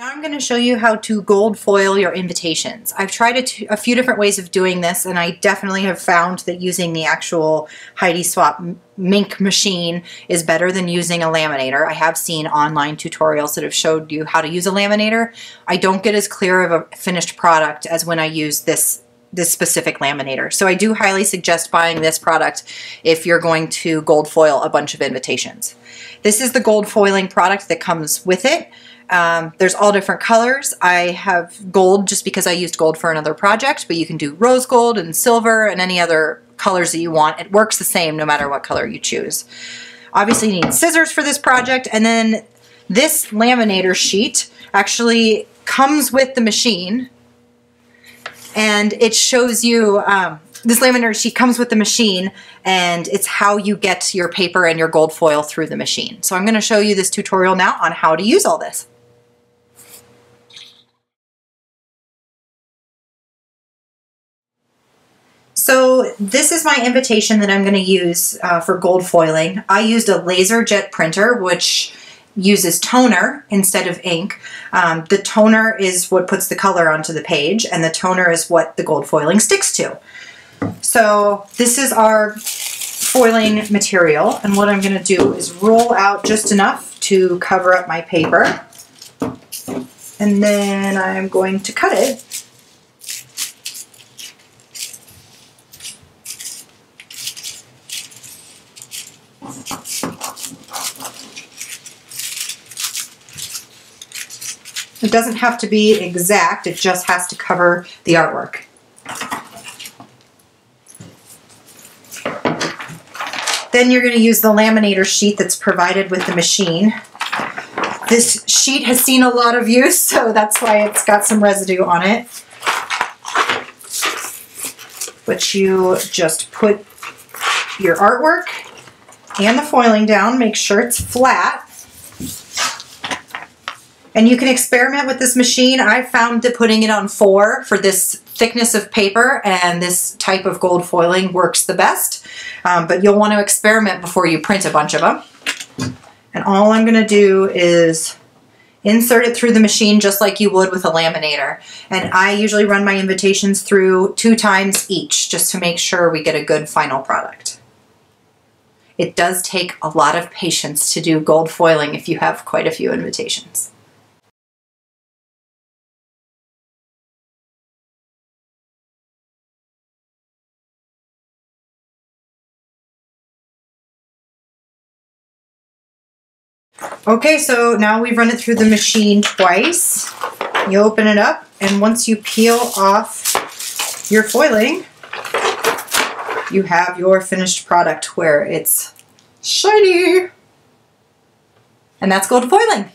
Now I'm going to show you how to gold foil your invitations. I've tried a few different ways of doing this, and I definitely have found that using the actual Heidi Swapp Mink machine is better than using a laminator. I have seen online tutorials that have showed you how to use a laminator. I don't get as clear of a finished product as when I use this specific laminator. So I do highly suggest buying this product if you're going to gold foil a bunch of invitations. This is the gold foiling product that comes with it. There's all different colors. I have gold just because I used gold for another project, but you can do rose gold and silver and any other colors that you want. It works the same no matter what color you choose. Obviously you need scissors for this project, and then this laminator sheet actually comes with the machine, and it shows you this laminator sheet comes with the machine, and it's how you get your paper and your gold foil through the machine. So I'm going to show you this tutorial now on how to use all this. So this is my invitation that I'm going to use for gold foiling. I used a laser jet printer, which uses toner instead of ink. The toner is what puts the color onto the page, and the toner is what the gold foiling sticks to. So this is our foiling material, and what I'm going to do is roll out just enough to cover up my paper, and then I'm going to cut it. It doesn't have to be exact, it just has to cover the artwork. Then you're going to use the laminator sheet that's provided with the machine. This sheet has seen a lot of use, so that's why it's got some residue on it. But you just put your artwork and the foiling down, make sure it's flat. And you can experiment with this machine. I found that putting it on 4 for this thickness of paper and this type of gold foiling works the best. But you'll want to experiment before you print a bunch of them. And all I'm going to do is insert it through the machine just like you would with a laminator. And I usually run my invitations through 2 times each just to make sure we get a good final product. It does take a lot of patience to do gold foiling if you have quite a few invitations. Okay, so now we've run it through the machine twice. You open it up, and once you peel off your foiling, you have your finished product where it's shiny. And that's gold foiling.